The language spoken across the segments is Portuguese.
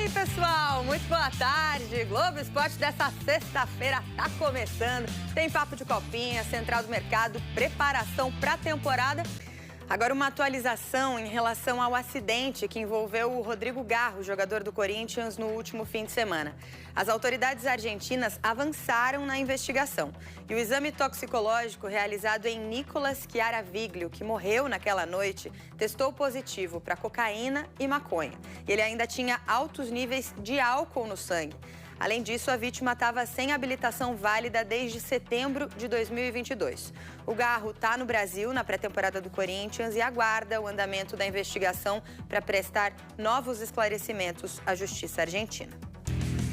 aí, pessoal? Muito boa tarde. Globo Esporte dessa sexta-feira tá começando. Tem papo de copinha, Central do Mercado, preparação para a temporada. Agora, uma atualização em relação ao acidente que envolveu o Rodrigo Garro, jogador do Corinthians, no último fim de semana. As autoridades argentinas avançaram na investigação. E o exame toxicológico realizado em Nicolas Chiaraviglio, que morreu naquela noite, testou positivo para cocaína e maconha. E ele ainda tinha altos níveis de álcool no sangue. Além disso, a vítima estava sem habilitação válida desde setembro de 2022. O Garro está no Brasil, na pré-temporada do Corinthians, e aguarda o andamento da investigação para prestar novos esclarecimentos à Justiça Argentina.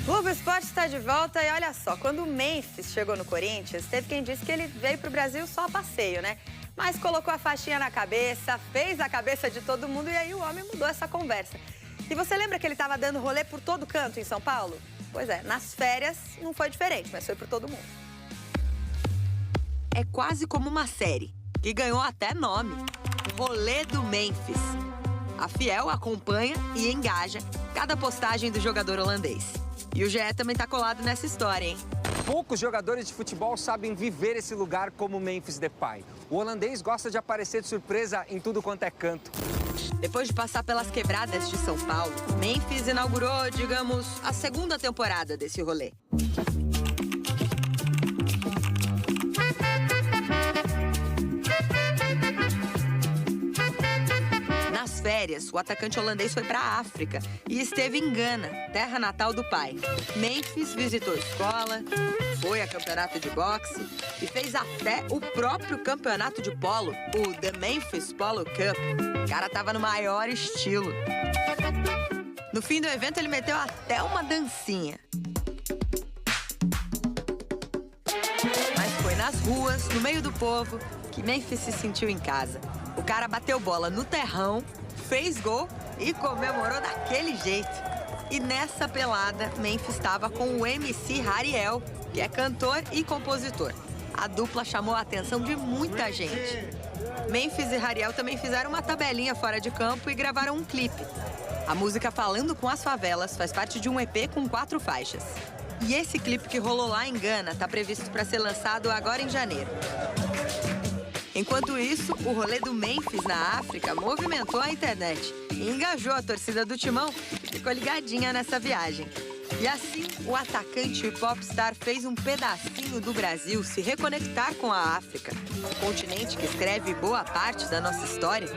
O Globo Esporte está de volta e olha só, quando o Memphis chegou no Corinthians, teve quem disse que ele veio para o Brasil só a passeio, né? Mas colocou a faixinha na cabeça, fez a cabeça de todo mundo e aí o homem mudou essa conversa. E você lembra que ele estava dando rolê por todo canto em São Paulo? Pois é, nas férias não foi diferente, mas foi por todo mundo. É quase como uma série, que ganhou até nome, Rolê do Memphis. A Fiel acompanha e engaja cada postagem do jogador holandês. E o GE também tá colado nessa história, hein? Poucos jogadores de futebol sabem viver esse lugar como o Memphis Depay. O holandês gosta de aparecer de surpresa em tudo quanto é canto. Depois de passar pelas quebradas de São Paulo, Memphis inaugurou, digamos, a segunda temporada desse rolê. Nas férias, o atacante holandês foi para a África e esteve em Gana, terra natal do pai. Memphis visitou escola, foi a campeonato de boxe e fez até o próprio campeonato de polo, o The Memphis Polo Cup. O cara tava no maior estilo. No fim do evento, ele meteu até uma dancinha. Mas foi nas ruas, no meio do povo, que Memphis se sentiu em casa. O cara bateu bola no terrão, fez gol e comemorou daquele jeito. E nessa pelada, Memphis estava com o MC Hariel, que é cantor e compositor. A dupla chamou a atenção de muita gente. Memphis e Hariel também fizeram uma tabelinha fora de campo e gravaram um clipe. A música Falando com as Favelas faz parte de um EP com 4 faixas. E esse clipe que rolou lá em Gana está previsto para ser lançado agora em janeiro. Enquanto isso, o rolê do Memphis na África movimentou a internet e engajou a torcida do Timão, que ficou ligadinha nessa viagem. E assim, o atacante e popstar fez um pedacinho do Brasil se reconectar com a África, um continente que escreve boa parte da nossa história.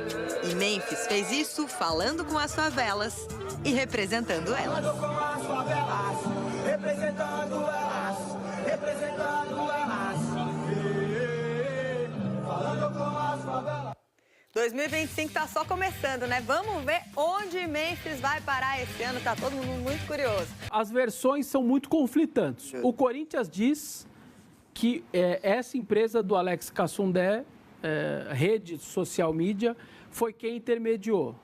E Memphis fez isso falando com as favelas e representando elas. Falando com as favelas, representando elas, representando elas. Falando com as favelas. 2025 tá só começando, né? Vamos ver onde Memphis vai parar esse ano. Tá todo mundo muito curioso. As versões são muito conflitantes. O Corinthians diz que essa empresa do Alex Cassundé, rede social mídia, foi quem intermediou.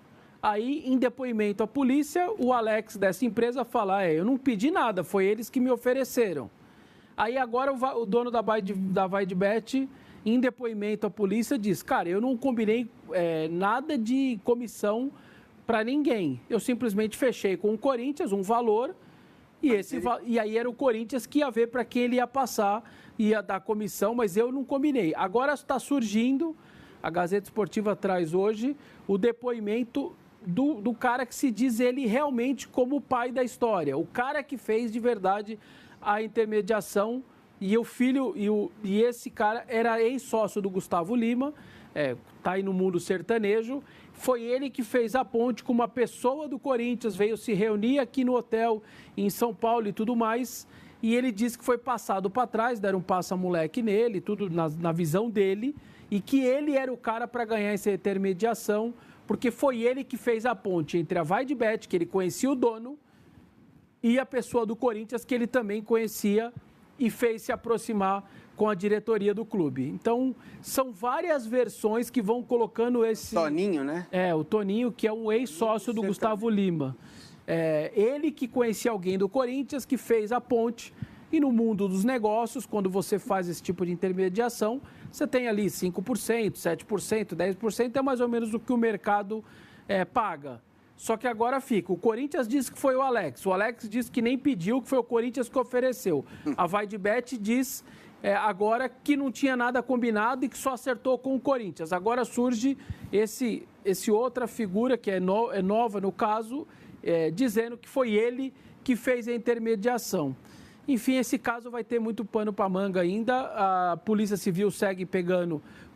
Aí, em depoimento à polícia, o Alex dessa empresa fala, eu não pedi nada, foi eles que me ofereceram. Aí agora o dono da Vai de Bet, em depoimento à polícia, diz, cara, eu não combinei nada de comissão para ninguém. Eu simplesmente fechei com o Corinthians um valor e aí era o Corinthians que ia ver para quem ele ia passar, ia dar comissão, mas eu não combinei. Agora está surgindo, a Gazeta Esportiva traz hoje, o depoimento do cara que se diz ele realmente como o pai da história. O cara que fez de verdade a intermediação. E o filho, e esse cara era ex-sócio do Gustavo Lima, tá aí no mundo sertanejo. Foi ele que fez a ponte com uma pessoa do Corinthians, veio se reunir aqui no hotel em São Paulo e tudo mais. E ele disse que foi passado para trás, deram um passa-moleque nele, tudo na visão dele. E que ele era o cara para ganhar essa intermediação, porque foi ele que fez a ponte entre a Vai de Bet, que ele conhecia o dono, e a pessoa do Corinthians, que ele também conhecia e fez se aproximar com a diretoria do clube. Então, são várias versões que vão colocando esse... Toninho, né? O Toninho, que é um ex-sócio do Gustavo Lima. Ele que conhecia alguém do Corinthians, que fez a ponte. E no mundo dos negócios, quando você faz esse tipo de intermediação, você tem ali 5%, 7%, 10%, é mais ou menos o que o mercado paga. Só que agora fica. O Corinthians diz que foi o Alex diz que nem pediu, que foi o Corinthians que ofereceu. A Vaidbet diz agora que não tinha nada combinado e que só acertou com o Corinthians. Agora surge esse outra figura, que é nova no caso, dizendo que foi ele que fez a intermediação. Enfim, esse caso vai ter muito pano para manga ainda. A Polícia Civil segue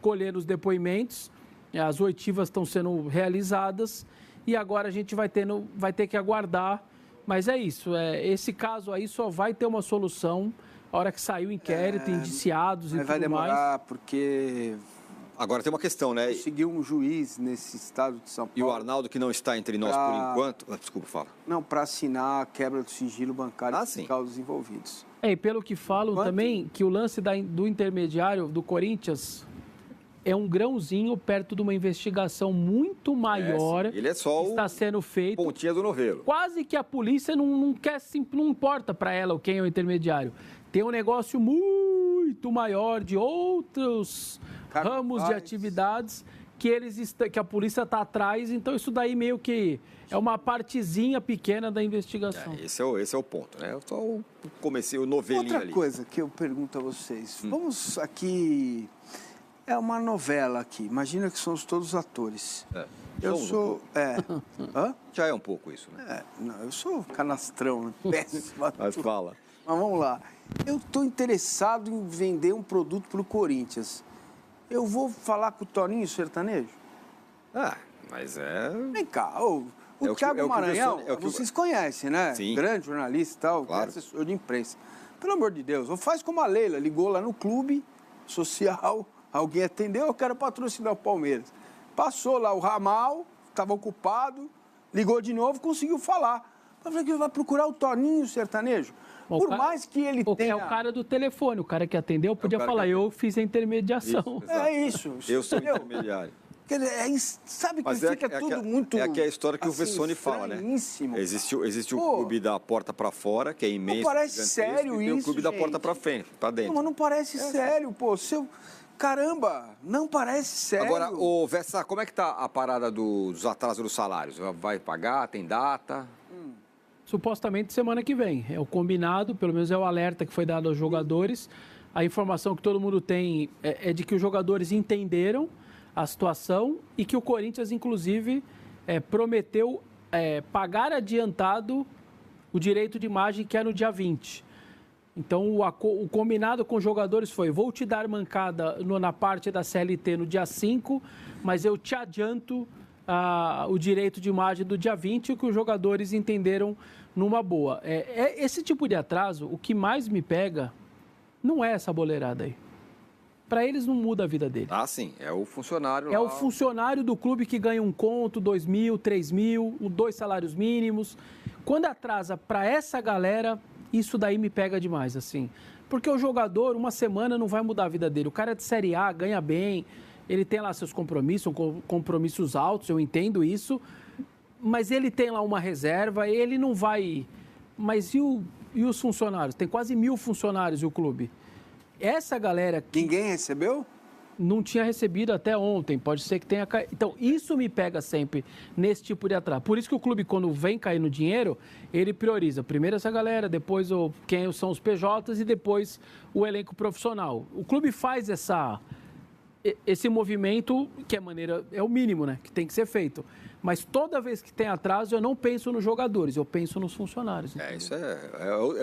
colhendo os depoimentos. As oitivas estão sendo realizadas. E agora a gente vai ter que aguardar. Mas é isso. Esse caso aí só vai ter uma solução a hora que sair o inquérito, indiciados e tudo mais. Vai demorar porque... Agora tem uma questão, né? Conseguiu um juiz nesse estado de São Paulo. E o Arnaldo, que não está entre nós por enquanto... Desculpa, fala. Não, para assinar a quebra do sigilo bancário sim. dos envolvidos. E pelo que falam também, que o lance do intermediário do Corinthians é um grãozinho perto de uma investigação muito maior. Ele é só que está sendo feito. Pontinha do novelo. Quase que a polícia não importa para ela quem é o intermediário. Tem um negócio muito maior de outros ramos de atividades que a polícia está atrás. Então, isso daí meio que é uma partezinha pequena da investigação. Esse é o ponto, né? Só comecei o novelinho ali. Outra coisa que eu pergunto a vocês. Vamos aqui... É uma novela aqui. Imagina que somos todos atores. Eu sou... Hã? Já é um pouco isso, né? Não, eu sou canastrão, né? Péssimo ator. Mas fala. Mas vamos lá. Eu estou interessado em vender um produto para o Corinthians. Eu vou falar com o Toninho Sertanejo? Mas Vem cá, o Thiago Maranhão, vocês conhecem, né? Sim. Grande jornalista e tal, claro. Assessor de imprensa. Pelo amor de Deus, ou faz como a Leila, ligou lá no clube social, alguém atendeu, eu quero patrocinar o Palmeiras. Passou lá o ramal, estava ocupado, ligou de novo, conseguiu falar. Eu falei que vai procurar o Toninho Sertanejo. Por mais que ele tenha... É o cara do telefone, o cara que atendeu podia falar, eu fiz a intermediação. Isso. Eu sou intermediário. Sabe que Mas fica tudo muito... É a história que o Vessone fala, né? Existe o clube da porta para fora, que é imenso. Não parece sério isso, e tem o clube da porta para frente, para dentro. Não, mas não parece sério, pô. Caramba, não parece sério. Agora, Vessa, como é que tá a parada dos atrasos dos salários? Vai pagar? Tem data? Supostamente semana que vem. É o combinado, pelo menos é o alerta que foi dado aos jogadores. A informação que todo mundo tem é de que os jogadores entenderam a situação e que o Corinthians, inclusive, prometeu pagar adiantado o direito de imagem, que é no dia 20. Então, o combinado com os jogadores foi: vou te dar mancada na parte da CLT no dia 5, mas eu te adianto o direito de imagem do dia 20, o que os jogadores entenderam numa boa. Esse tipo de atraso, o que mais me pega não é essa boleirada aí. Para eles não muda a vida deles. Sim, é o funcionário lá. É o funcionário do clube que ganha 1 conto, 2 mil, 3 mil, 2 salários mínimos. Quando atrasa para essa galera, isso daí me pega demais, assim. Porque o jogador, uma semana não vai mudar a vida dele. O cara é de Série A, ganha bem, ele tem lá seus compromissos, compromissos altos, eu entendo isso, mas ele tem lá uma reserva, ele não vai... Mas e os funcionários? Tem quase 1.000 funcionários o clube. Essa galera... Ninguém recebeu? Não tinha recebido até ontem, pode ser que tenha caído. Então, isso me pega sempre nesse tipo de atraso. Por isso que o clube, quando vem cair no dinheiro, ele prioriza primeiro essa galera, depois quem são os PJs e depois o elenco profissional. O clube faz esse movimento, que é o mínimo, né, que tem que ser feito. Mas toda vez que tem atraso, eu não penso nos jogadores, eu penso nos funcionários. Isso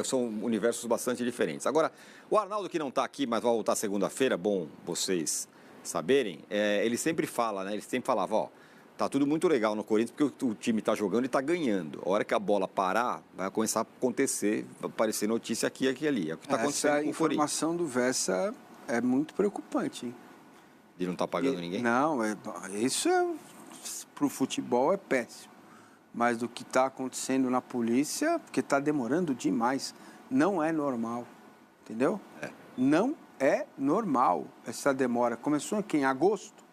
são universos bastante diferentes. Agora, o Arnaldo, que não está aqui, mas vai voltar segunda-feira, bom vocês saberem, ele sempre fala, né? Ele sempre falava, tá tudo muito legal no Corinthians, porque o time está jogando e está ganhando. A hora que a bola parar, vai começar a acontecer, vai aparecer notícia aqui e aqui ali. É o que está acontecendo com o Corinthians. Essa informação do Vessa é muito preocupante, hein? Ele não está pagando ninguém? Não, isso para o futebol é péssimo. Mas do que está acontecendo na polícia, porque está demorando demais, não é normal, entendeu? Não é normal essa demora. Começou aqui em agosto.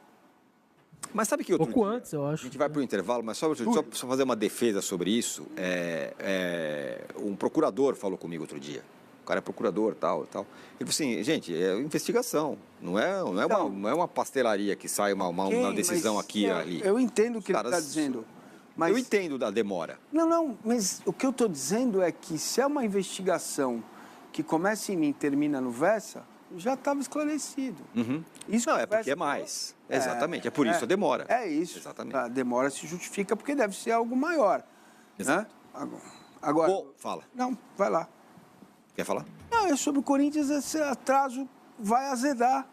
Mas sabe que outro pouco dia, antes, eu acho. A gente vai para o intervalo, mas só fazer uma defesa sobre isso. Um procurador falou comigo outro dia. O cara é procurador, tal. Ele falou assim, gente, é investigação. Não é uma pastelaria que sai uma decisão aqui e ali. Eu entendo o que ele está dizendo. Mas... Eu entendo da demora. Não, mas o que eu estou dizendo é que se é uma investigação que começa em mim e termina no Vessa, já estava esclarecido. Isso Não, é porque é mais. Exatamente, é por isso a demora. É isso. Exatamente. A demora se justifica porque deve ser algo maior. Exato. Né? Agora... Bom, fala. Não, vai lá. Quer falar? Não, é sobre o Corinthians, esse atraso vai azedar.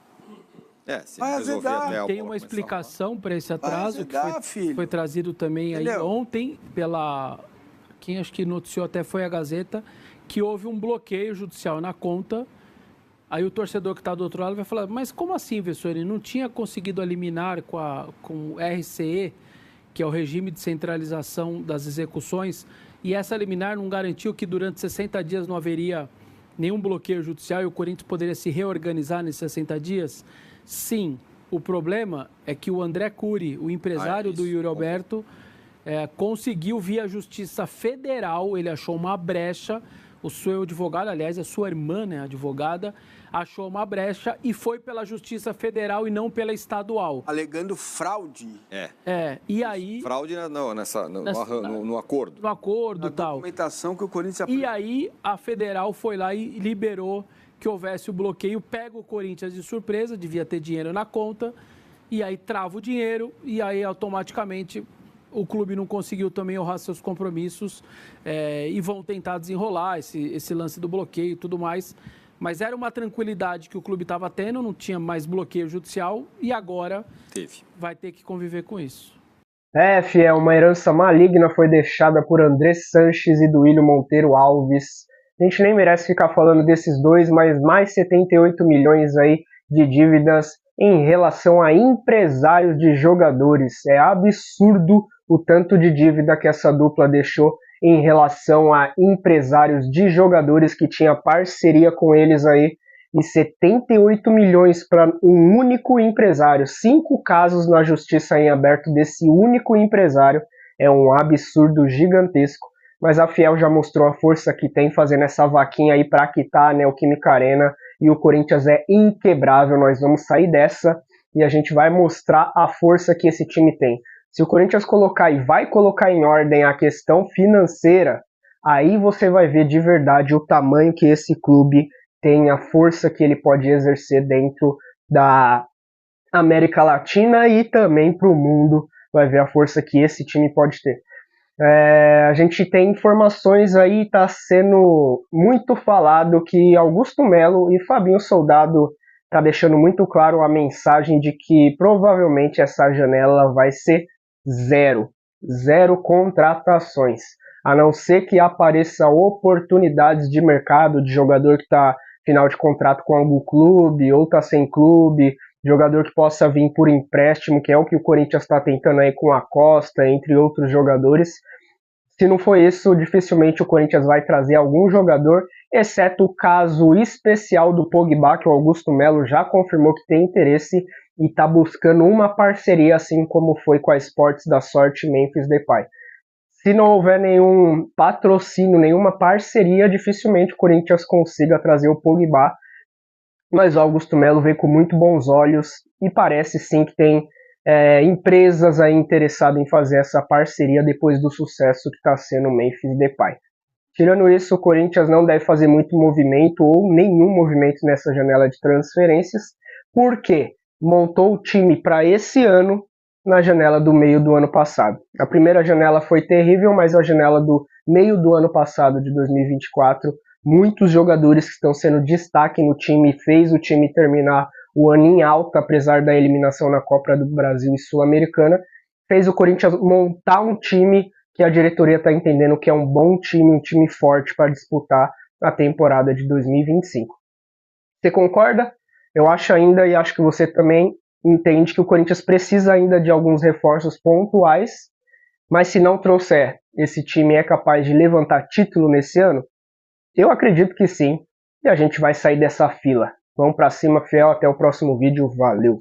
Se vai resolver azedar. até a Tem bola uma começar. explicação para esse atraso que azedar, filho. foi trazido também aí Entendeu? ontem pela... Quem acho que noticiou até foi a Gazeta, que houve um bloqueio judicial na conta. Aí o torcedor que está do outro lado vai falar, mas como assim, Vessone? Não tinha conseguido eliminar com o RCE, que é o regime de centralização das execuções, e essa liminar não garantiu que durante 60 dias não haveria nenhum bloqueio judicial e o Corinthians poderia se reorganizar nesses 60 dias? Sim. O problema é que o André Cury, o empresário do Yuri Alberto, conseguiu via Justiça Federal, ele achou uma brecha, o seu advogado, aliás, a sua irmã, né, advogada, achou uma brecha e foi pela Justiça Federal e não pela estadual. Alegando fraude. E aí... Fraude no acordo. No acordo e tal. Documentação que o Corinthians... E aí a Federal foi lá e liberou que houvesse o bloqueio, pega o Corinthians de surpresa, devia ter dinheiro na conta, e aí trava o dinheiro, e aí automaticamente o clube não conseguiu também honrar seus compromissos e vão tentar desenrolar esse lance do bloqueio e tudo mais. Mas era uma tranquilidade que o clube estava tendo, não tinha mais bloqueio judicial e agora vai ter que conviver com isso. Fiel, uma herança maligna foi deixada por André Sanches e Duílio Monteiro Alves. A gente nem merece ficar falando desses dois, mas mais 78 milhões aí de dívidas em relação a empresários de jogadores. É absurdo o tanto de dívida que essa dupla deixou em relação a empresários de jogadores que tinha parceria com eles aí, e 78 milhões para um único empresário. 5 casos na justiça em aberto desse único empresário. É um absurdo gigantesco. Mas a Fiel já mostrou a força que tem fazendo essa vaquinha aí para quitar a Neoquímica Arena, e o Corinthians é inquebrável. Nós vamos sair dessa e a gente vai mostrar a força que esse time tem. Se o Corinthians colocar e vai colocar em ordem a questão financeira, aí você vai ver de verdade o tamanho que esse clube tem, a força que ele pode exercer dentro da América Latina e também para o mundo. Vai ver a força que esse time pode ter. A gente tem informações aí, está sendo muito falado que Augusto Melo e Fabinho Soldado tá deixando muito claro a mensagem de que provavelmente essa janela vai ser zero contratações, a não ser que apareça oportunidades de mercado de jogador que está final de contrato com algum clube ou está sem clube, jogador que possa vir por empréstimo, que é o que o Corinthians está tentando aí com a Costa, entre outros jogadores. Se não for isso, dificilmente o Corinthians vai trazer algum jogador, exceto o caso especial do Pogba, que o Augusto Melo já confirmou que tem interesse e está buscando uma parceria, assim como foi com a Esportes da Sorte Memphis Depay. Se não houver nenhum patrocínio, nenhuma parceria, dificilmente o Corinthians consiga trazer o Pogba. Mas o Augusto Melo veio com muito bons olhos e parece sim que tem empresas aí interessadas em fazer essa parceria depois do sucesso que está sendo o Memphis Depay. Tirando isso, o Corinthians não deve fazer muito movimento ou nenhum movimento nessa janela de transferências, porque montou o time para esse ano na janela do meio do ano passado. A primeira janela foi terrível, mas a janela do meio do ano passado, de 2024, muitos jogadores que estão sendo destaque no time, fez o time terminar o ano em alta, apesar da eliminação na Copa do Brasil e Sul-Americana, fez o Corinthians montar um time que a diretoria está entendendo que é um bom time, um time forte para disputar a temporada de 2025. Você concorda? Eu acho ainda, e acho que você também entende, que o Corinthians precisa ainda de alguns reforços pontuais, mas se não trouxer, esse time é capaz de levantar título nesse ano? Eu acredito que sim, e a gente vai sair dessa fila. Vamos pra cima, Fiel, até o próximo vídeo, valeu!